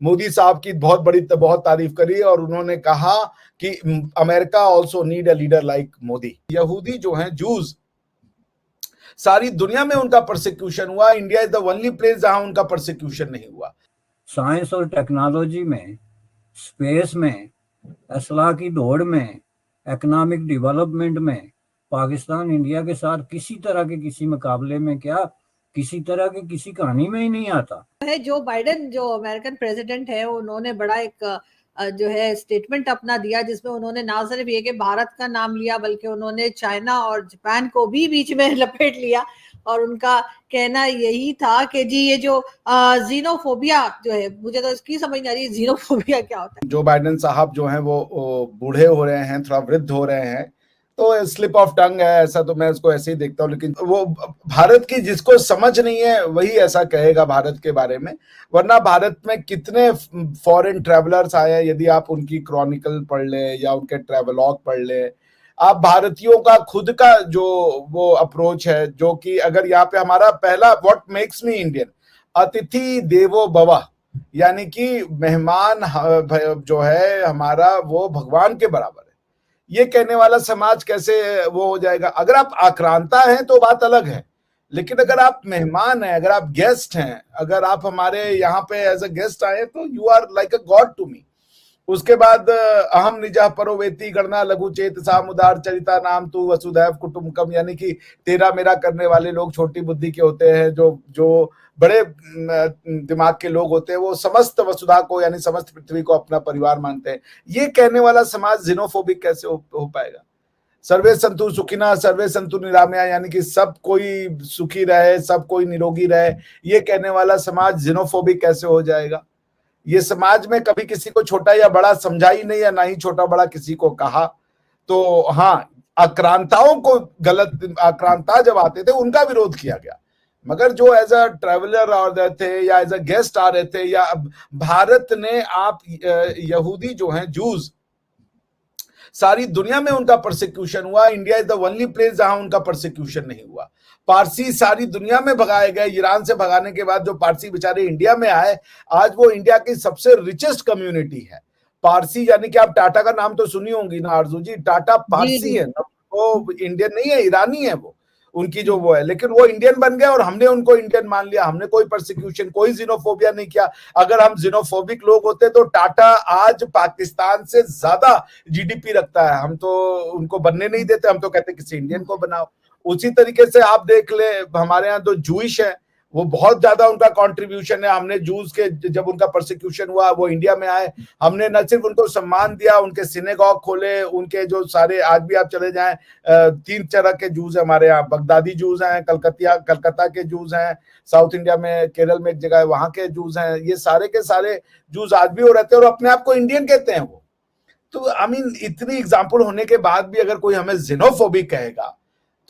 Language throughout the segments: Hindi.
मोदी साहब की बहुत तारीफ करी और उन्होंने कहा कि America also need a leader like Modi. यहूदी जो हैं, जूस, सारी दुनिया में उनका प्रोसिक्यूशन हुआ, India is the only place जहां उनका प्रोसिक्यूशन नहीं हुआ। साइंस और टेक्नोलॉजी में, स्पेस में, असलाह की दौड़ में, इकोनॉमिक डेवलपमेंट में पाकिस्तान इंडिया के साथ किसी तरह के किसी मुकाबले में क्या, किसी तरह की किसी कहानी में ही नहीं आता है। जो बाइडेन जो अमेरिकन प्रेसिडेंट है, उन्होंने बड़ा एक जो है स्टेटमेंट अपना दिया, जिसमें उन्होंने ना सिर्फ ये कि भारत का नाम लिया, बल्कि उन्होंने चाइना और जापान को भी बीच में लपेट लिया। और उनका कहना यही था कि जी ये जो जीनोफोबिया जो है, मुझे तो इसकी समझ नहीं आ रही जीनोफोबिया क्या होता है। जो बाइडेन साहब जो हैं वो बूढ़े हो रहे हैं, थोड़ा वृद्ध हो रहे हैं, तो स्लिप ऑफ टंग है, ऐसा तो मैं उसको ऐसे ही देखता हूँ। लेकिन वो भारत की जिसको समझ नहीं है वही ऐसा कहेगा भारत के बारे में, वरना भारत में कितने फॉरेन ट्रैवलर्स आए हैं। यदि आप उनकी क्रॉनिकल पढ़ ले या उनके ट्रैवलॉग पढ़ ले, आप भारतीयों का खुद का जो वो अप्रोच है, जो कि अगर यहाँ पे हमारा पहला व्हाट मेक्स मी इंडियन, अतिथि देवो भव, यानी कि मेहमान जो है हमारा वो भगवान के बराबर है, ये कहने वाला समाज कैसे वो हो जाएगा। अगर आप आक्रांता हैं तो बात अलग है, लेकिन अगर आप मेहमान हैं, अगर आप गेस्ट हैं, अगर आप हमारे यहाँ पे एज अ गेस्ट आए, तो you are like a god to me. उसके बाद अहम निजः परो वेति गणना लघु चेत सामुदार चरिता नाम तू वसुधैव कुटुंबकम, यानी कि तेरा मेरा करने वाले लोग छोटी बुद्धि के होते हैं, जो बड़े दिमाग के लोग होते हैं वो समस्त वसुधा को यानी समस्त पृथ्वी को अपना परिवार मानते हैं। ये कहने वाला समाज जिनोफोबिक कैसे हो पाएगा। सर्वे संतु सुखिना सर्वे संतु निरामया, यानी कि सब कोई सुखी रहे, सब कोई निरोगी रहे, ये कहने वाला समाज जिनोफोबिक कैसे हो जाएगा। ये समाज में कभी किसी को छोटा या बड़ा समझा ही नहीं, या ना ही छोटा बड़ा किसी को कहा। तो हाँ, आक्रांताओं को गलत, आक्रांता जब आते थे उनका विरोध किया गया, मगर जो एज अ ट्रैवलर आ रहे थे या एज अ गेस्ट आ रहे थे, या भारत ने आप यहूदी जो हैं, जूस, सारी दुनिया में उनका प्रोसिक्यूशन हुआ, India is the only place जहां उनका प्रोसिक्यूशन नहीं हुआ। पारसी सारी दुनिया में भगाए गए, ईरान से भगाने के बाद जो पारसी बेचारे इंडिया में आए, आज वो इंडिया की सबसे रिचेस्ट कम्युनिटी है। पारसी यानी कि आप टाटा का नाम तो सुनी होंगी ना आरजू जी, टाटा पारसी है, वो इंडियन नहीं है, ईरानी है वो, उनकी जो वो है, लेकिन वो इंडियन बन गए और हमने उनको इंडियन मान लिया। हमने कोई परसिक्यूशन, कोई जीनोफोबिया नहीं किया। अगर हम जीनोफोबिक लोग होते तो टाटा आज पाकिस्तान से ज्यादा जीडीपी रखता है, हम तो उनको बनने नहीं देते, हम तो कहते किसी इंडियन को बनाओ। उसी तरीके से आप देख ले, हमारे यहाँ तो जूइश है, वो बहुत ज्यादा उनका कंट्रीब्यूशन है। हमने जूस के जब उनका प्रोसिक्यूशन हुआ, वो इंडिया में आए, हमने न सिर्फ उनको सम्मान दिया, उनके सिनेगॉग खोले, उनके जो सारे, आज भी आप चले जाएं, 3 तरह के जूस है हमारे यहाँ, बगदादी जूस हैं, कलकत्ता के जूस हैं, साउथ इंडिया में केरल में एक जगह है वहां के जूस हैं, ये सारे के सारे जूस आज भी हो रहते हैं और अपने आप को इंडियन कहते हैं वो। तो आई मीन इतनी एग्जाम्पल होने के बाद भी अगर कोई हमें जिनोफोबिक कहेगा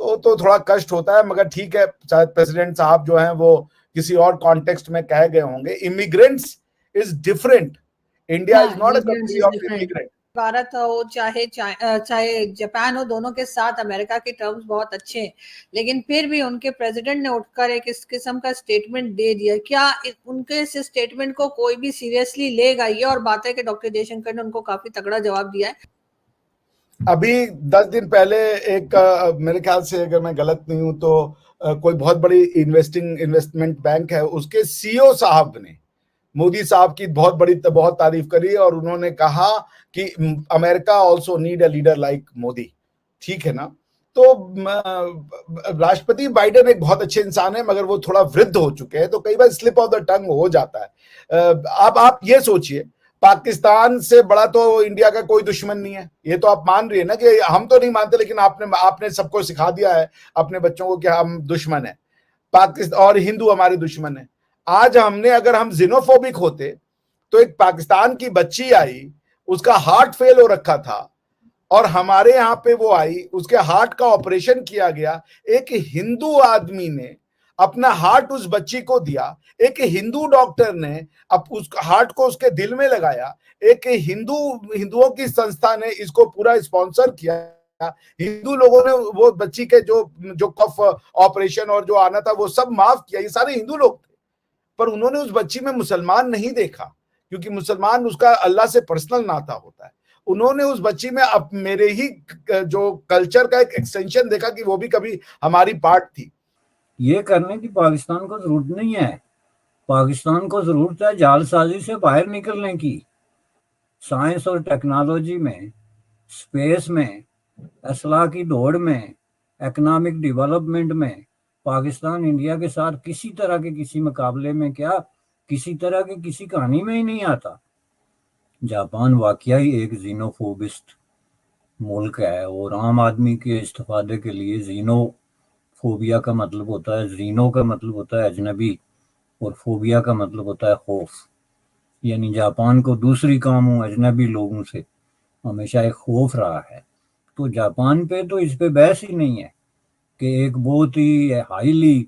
तो थोड़ा कष्ट होता है। मगर ठीक है, शायद प्रेसिडेंट साहब जो हैं वो किसी और कॉन्टेक्स्ट में कहे गए होंगे। Immigrants is different, India is not a country of immigrant. Bharat हो चाहे जापान हो, दोनों के साथ अमेरिका के टर्म्स बहुत अच्छे हैं, लेकिन फिर भी उनके प्रेसिडेंट ने उठकर एक इस किस्म का स्टेटमेंट दे दिया। क्या उनके इस स्टेटमेंट को कोई भी सीरियसली लेगा? ये और बात है कि डॉक्टर जयशंकर ने उनको काफी तगड़ा जवाब दिया है। अभी 10 दिन पहले एक मेरे ख्याल से, अगर मैं गलत नहीं हूं तो कोई बहुत बड़ी इन्वेस्टमेंट बैंक है, उसके सीईओ साहब ने मोदी साहब की बहुत तारीफ करी और उन्होंने कहा कि America also need a leader like Modi. ठीक है ना। तो राष्ट्रपति बाइडेन एक बहुत अच्छे इंसान है, मगर वो थोड़ा वृद्ध हो चुके हैं, तो कई बार स्लिप ऑफ द टंग हो जाता है। अब आप ये सोचिए, पाकिस्तान से बड़ा तो इंडिया का कोई दुश्मन नहीं है, ये तो आप मान रही है ना, कि हम तो नहीं मानते, लेकिन आपने सबको सिखा दिया है अपने बच्चों को कि हम दुश्मन है, पाकिस्तान और हिंदू हमारे दुश्मन है। आज अगर हम जिनोफोबिक होते, तो एक पाकिस्तान की बच्ची आई, उसका हार्ट फेल हो रखा था और हमारे यहाँ पे वो आई, उसके हार्ट का ऑपरेशन किया गया, एक हिंदू आदमी ने अपना हार्ट उस बच्ची को दिया, एक हिंदू डॉक्टर ने उस हार्ट को उसके दिल में लगाया, एक हिंदुओं की संस्था ने इसको पूरा स्पॉन्सर किया, हिंदू लोगों ने वो बच्ची के जो कफ ऑपरेशन और जो आना था वो सब माफ किया, ये सारे हिंदू लोग थे। पर उन्होंने उस बच्ची में मुसलमान नहीं देखा, क्योंकि मुसलमान उसका अल्लाह से पर्सनल नाता होता है। उन्होंने उस बच्ची में अब मेरे ही जो कल्चर का एक एक्सटेंशन देखा कि वो भी कभी हमारी पार्ट थी। ये करने की पाकिस्तान को जरूरत नहीं है। पाकिस्तान को जरूरत है जालसाजी से बाहर निकलने की। साइंस और टेक्नोलॉजी में, स्पेस में, असलाह की दौड़ में, इकोनॉमिक डेवलपमेंट में पाकिस्तान इंडिया के साथ किसी तरह के किसी मुकाबले में क्या, किसी तरह की किसी कहानी में ही नहीं आता। जापान वाकई ही एक जीनोफोबिस्ट मुल्क है और आम आदमी के इस्तेफादे के लिए जीनोफोबिया का मतलब होता है, जीनो का मतलब होता है अजनबी और फोबिया का मतलब होता है खौफ। यानी जापान को दूसरी कौमों अजनबी लोगों से हमेशा एक खौफ रहा है। तो जापान पे तो इस पे बहस ही नहीं है कि एक बहुत ही हाईली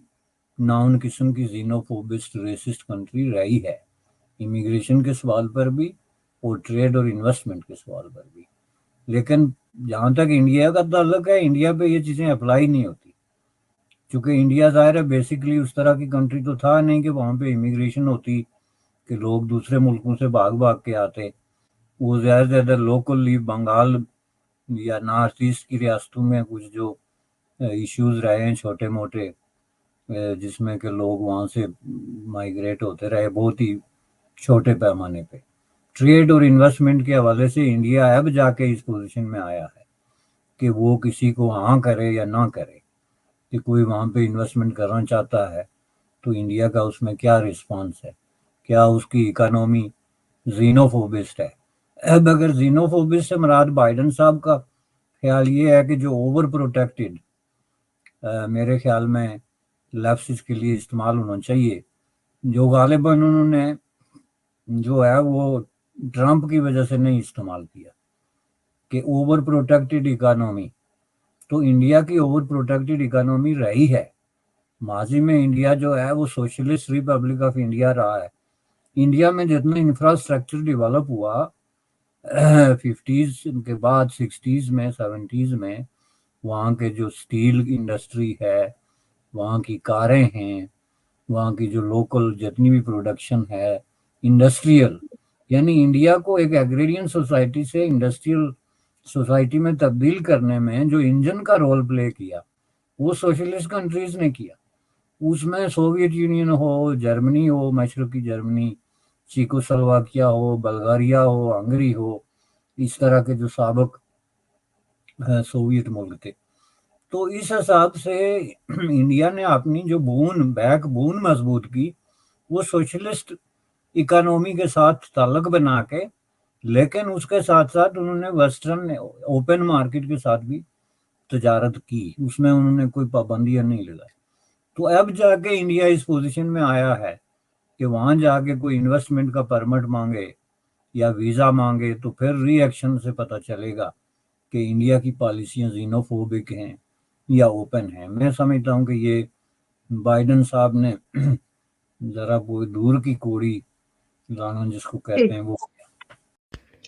नाउन किस्म की जीनोफोबिस्ट रेसिस्ट कंट्री रही है, इमिग्रेशन के सवाल पर भी और ट्रेड और इन्वेस्टमेंट के सवाल पर भी। लेकिन जहां तक इंडिया का ताल्लुक है, इंडिया पे ये चीजें अप्लाई नहीं होती, क्योंकि इंडिया जाहिर है बेसिकली उस तरह की कंट्री तो था नहीं कि वहां पे इमिग्रेशन होती कि लोग दूसरे मुल्कों से भाग भाग के आते। वो ज्यादा से ज्यादा लोकली बंगाल या नॉर्थ ईस्ट की रियासतों में कुछ जो इश्यूज रहे हैं छोटे मोटे, जिसमें कि लोग वहां से माइग्रेट होते रहे बहुत ही छोटे पैमाने पे। ट्रेड और इन्वेस्टमेंट के हवाले से इंडिया अब जाके इस पोजीशन में आया है कि वो किसी को हाँ करे या ना करे, कि कोई वहां पे इन्वेस्टमेंट करना चाहता है तो इंडिया का उसमें क्या रिस्पांस है, क्या उसकी इकोनॉमी जीनोफोबिस्ट है। अब अगर जीनोफोबिस्ट से मुराद बाइडन साहब का ख्याल ये है कि जो ओवर प्रोटेक्टेड, मेरे ख्याल में लफ्ज इसके लिए इस्तेमाल होना चाहिए, जो गालिबन उन्होंने जो है वो ट्रंप की वजह से नहीं इस्तेमाल किया कि ओवर प्रोटेक्टेड इकोनॉमी। तो इंडिया की ओवर प्रोटेक्टेड इकोनॉमी रही है। माजी में इंडिया जो है वो सोशलिस्ट रिपब्लिक ऑफ इंडिया रहा है। इंडिया में जितना इंफ्रास्ट्रक्चर डेवलप हुआ 50s के बाद 60s में 70s में, वहाँ के जो स्टील इंडस्ट्री है, वहाँ की कारें हैं, वहाँ की जो लोकल जितनी भी प्रोडक्शन है इंडस्ट्रियल, यानी इंडिया को एक एग्रेरियन सोसाइटी से इंडस्ट्रियल सोसाइटी में तब्दील करने में जो इंजन का रोल प्ले किया वो सोशलिस्ट कंट्रीज ने किया। उसमें सोवियत यूनियन हो, जर्मनी हो, मशरकी जर्मनी, चीकोस्लोवाकिया हो, बल्गारिया हो, हंगरी हो, इस तरह के जो साबक सोवियत मुल्क थे। तो इस हिसाब से इंडिया ने अपनी जो बैक बोन मजबूत की वो सोशलिस्ट इकोनॉमी के साथ ताल्लुक बना के, लेकिन उसके साथ साथ उन्होंने वेस्टर्न ओपन मार्केट के साथ भी तजारत की, उसमें उन्होंने कोई पाबंदियां नहीं लगाई। तो अब जाके इंडिया इस पोजीशन में आया है कि वहां जाके कोई इन्वेस्टमेंट का परमिट मांगे या वीजा मांगे तो फिर रिएक्शन से पता चलेगा कि इंडिया की पॉलिसियां जीनोफोबिक हैं या ओपन हैं। मैं समझता हूं कि ये बाइडन साहब ने जरा वो दूर की कोड़ी लाना जिसको कहते हैं वो।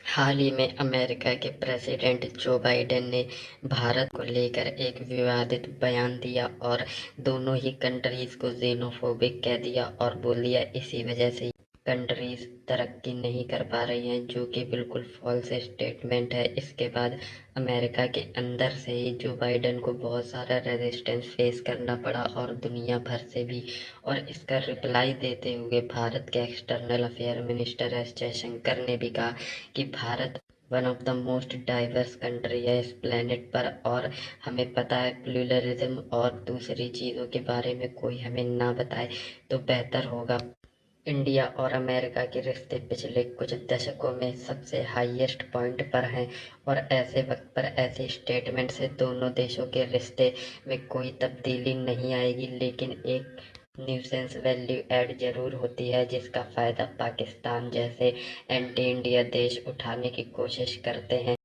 हाल ही में अमेरिका के प्रेसिडेंट जो बाइडेन ने भारत को लेकर एक विवादित बयान दिया और दोनों ही कंट्रीज को xenophobic कह दिया और बोल दिया इसी वजह से कंट्रीज तरक्की नहीं कर पा रही हैं, जो कि बिल्कुल फॉल्स स्टेटमेंट है। इसके बाद अमेरिका के अंदर से ही जो बाइडेन को बहुत सारा रेजिस्टेंस फेस करना पड़ा और दुनिया भर से भी। और इसका रिप्लाई देते हुए भारत के external affair minister S Jaishankar ने भी कहा कि Bharat one of the most diverse country है इस प्लेनेट पर और हमें पता है प्लूरलिज्म और दूसरी चीज़ों के बारे में कोई हमें ना बताए तो बेहतर होगा। इंडिया और अमेरिका के रिश्ते पिछले कुछ दशकों में सबसे हाईएस्ट पॉइंट पर हैं और ऐसे वक्त पर ऐसे स्टेटमेंट से दोनों देशों के रिश्ते में कोई तब्दीली नहीं आएगी, लेकिन एक न्यूसेंस वैल्यू ऐड जरूर होती है जिसका फ़ायदा पाकिस्तान जैसे एंटी इंडिया देश उठाने की कोशिश करते हैं।